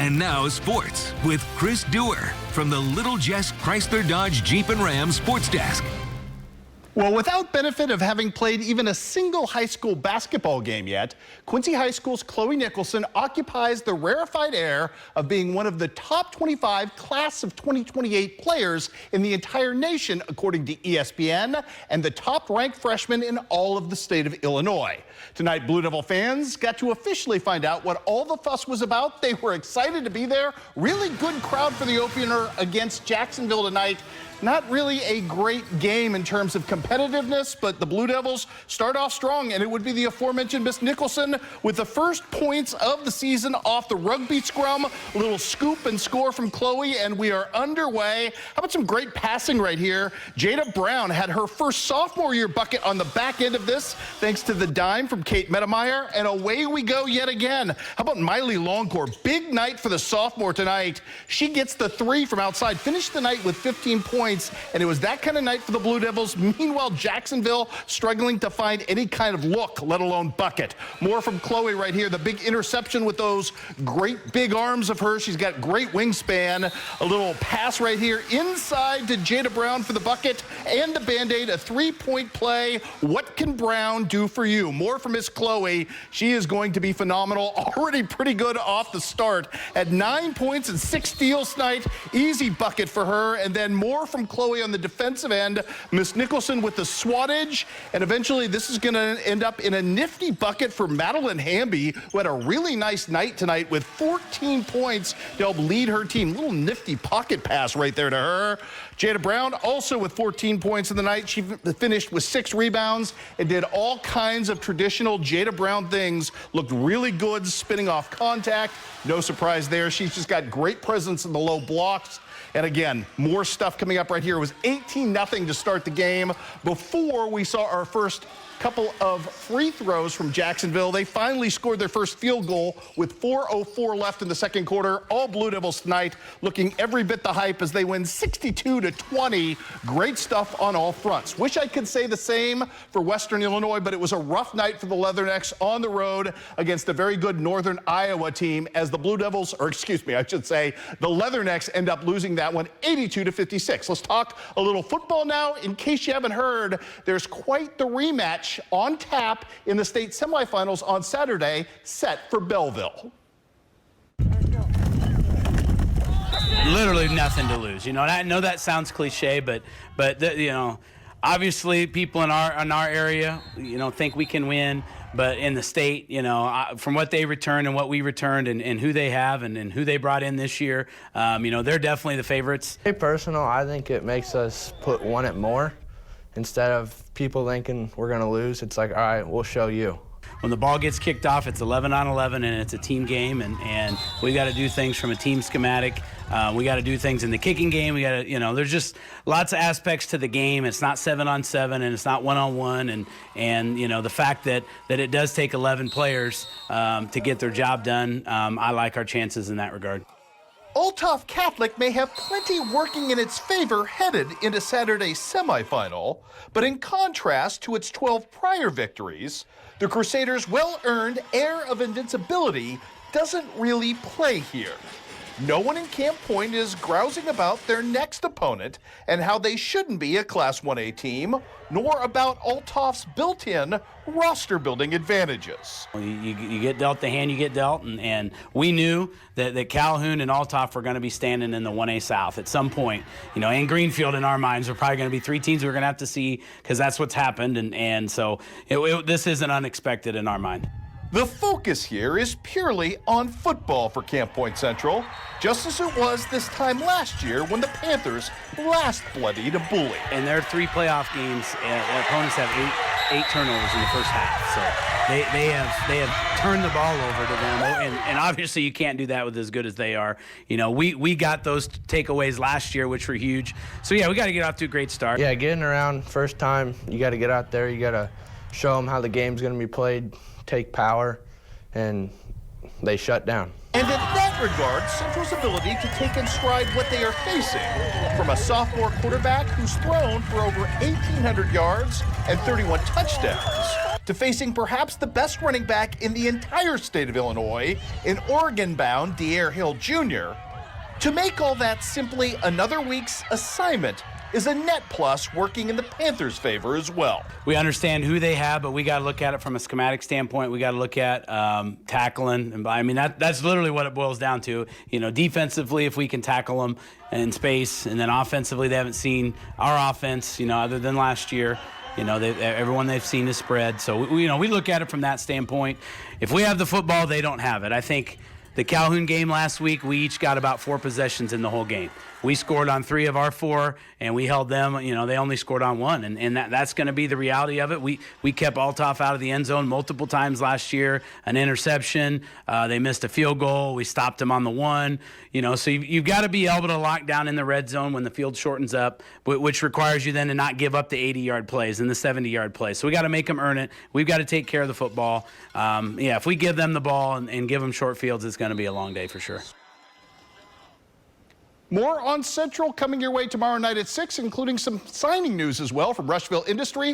And now sports with Chris Duerr from the Little Jess Chrysler Dodge Jeep and Ram Sports Desk. Well, without benefit of having played even a single high school basketball game yet, Quincy High School's Chloe Nicholson occupies the rarefied air of being one of the top 25 class of 2028 players in the entire nation, according to ESPN, and the top-ranked freshman in all of the state of Illinois. Tonight, Blue Devil fans got to officially find out what all the fuss was about. They were excited to be there. Really good crowd for the opener against Jacksonville tonight. Not really a great game in terms of competitiveness, but the Blue Devils start off strong, and it would be the aforementioned Miss Nicholson with the first points of the season off the rugby scrum. A little scoop and score from Chloe, and we are underway. How about some great passing right here? Jada Brown had her first sophomore year bucket on the back end of this, thanks to the dime from Kate Medemeyer, and away we go yet again. How about Miley Longcore? Big night for the sophomore tonight. She gets the three from outside, finished the night with 15 points. And it was that kind of night for the Blue Devils. Meanwhile, Jacksonville struggling to find any kind of look, let alone bucket. More from Chloe right here. The big interception with those great big arms of hers. She's got great wingspan. A little pass right here inside to Jada Brown for the bucket and the Band-Aid, a three-point play. What can Brown do for you? More from Miss Chloe. She is going to be phenomenal. Already pretty good off the start at 9 points and 6 steals tonight. Easy bucket for her. And then more from Chloe on the defensive end. Miss Nicholson with the swattage, and eventually this is going to end up in a nifty bucket for Madeline Hamby, who had a really nice night tonight with 14 points to help lead her team. Little nifty pocket pass right there to her. Jada Brown also with 14 points in the night. She finished with 6 rebounds and did all kinds of traditional Jada Brown things. Looked really good spinning off contact. No surprise there. She's just got great presence in the low blocks. And again, more stuff coming up right here. It was 18-0 to start the game before we saw our first couple of free throws from Jacksonville. They finally scored their first field goal with 4:04 left in the second quarter. All Blue Devils tonight looking every bit the hype as they win 62-20. Great stuff on all fronts. Wish I could say the same for Western Illinois, but it was a rough night for the Leathernecks on the road against a very good Northern Iowa team as the Blue Devils, or excuse me, I should say, the Leathernecks end up losing that one 82-56. Let's talk a little football now. In case you haven't heard, there's quite the rematch on tap in the state semifinals on Saturday, set for Belleville. Literally nothing to lose, you know. And I know that sounds cliche, but you know, obviously people in our area, you know, think we can win. But in the state, you know, from what they returned and what we returned and who they have and who they brought in this year, you know, they're definitely the favorites. Hey, personal, I think it makes us put one at more. Instead of people thinking we're going to lose, it's like, all right, we'll show you. When the ball gets kicked off, it's 11-on-11, and it's a team game, and we got to do things from a team schematic. We got to do things in the kicking game. We got to, you know, there's just lots of aspects to the game. It's not 7-on-7, and it's not 1-on-1, and you know, the fact that it does take 11 players to get their job done, I like our chances in that regard. Althoff Catholic may have plenty working in its favor headed into Saturday's semifinal, but in contrast to its 12 prior victories, the Crusaders' well-earned air of invincibility doesn't really play here. No one in Camp Point is grousing about their next opponent and how they shouldn't be a Class 1A team, nor about Althoff's built-in roster-building advantages. You get dealt the hand you get dealt, and we knew that Calhoun and Althoff were going to be standing in the 1A South at some point. You know, and Greenfield in our minds are probably going to be 3 teams we're going to have to see because that's what's happened, and so this isn't unexpected in our mind. The focus here is purely on football for Camp Point Central, just as it was this time last year when the Panthers last bloodied a bully. In their 3 playoff games, their opponents have eight turnovers in the first half. So they have turned the ball over to them, and obviously you can't do that with as good as they are. You know, we got those takeaways last year, which were huge. So yeah, we got to get off to a great start. Yeah, getting around first time, you got to get out there. You got to show them how the game's going to be played. Take power, and they shut down. And in that regard, Central's ability to take in stride what they are facing, from a sophomore quarterback who's thrown for over 1,800 yards and 31 touchdowns, to facing perhaps the best running back in the entire state of Illinois, in Oregon-bound Duerr Jr. To make all that simply another week's assignment is a net plus working in the Panthers' favor as well. We understand who they have, but we got to look at it from a schematic standpoint. We got to look at tackling. And I mean, that's literally what it boils down to. You know, defensively, if we can tackle them in space, and then offensively, they haven't seen our offense, you know, other than last year. You know, everyone they've seen is spread. So, we look at it from that standpoint. If we have the football, they don't have it. I think the Calhoun game last week, we each got about 4 possessions in the whole game. We scored on 3 of our 4, and we held them. You know, they only scored on 1, and that's going to be the reality of it. We kept Althoff out of the end zone multiple times last year. An interception. They missed a field goal. We stopped them on the 1. You know, so you've got to be able to lock down in the red zone when the field shortens up, which requires you then to not give up the 80-yard plays and the 70-yard plays. So we got to make them earn it. We've got to take care of the football. If we give them the ball and give them short fields, it's going to be a long day for sure. More on Central coming your way tomorrow night at 6, including some signing news as well from Rushville Industry.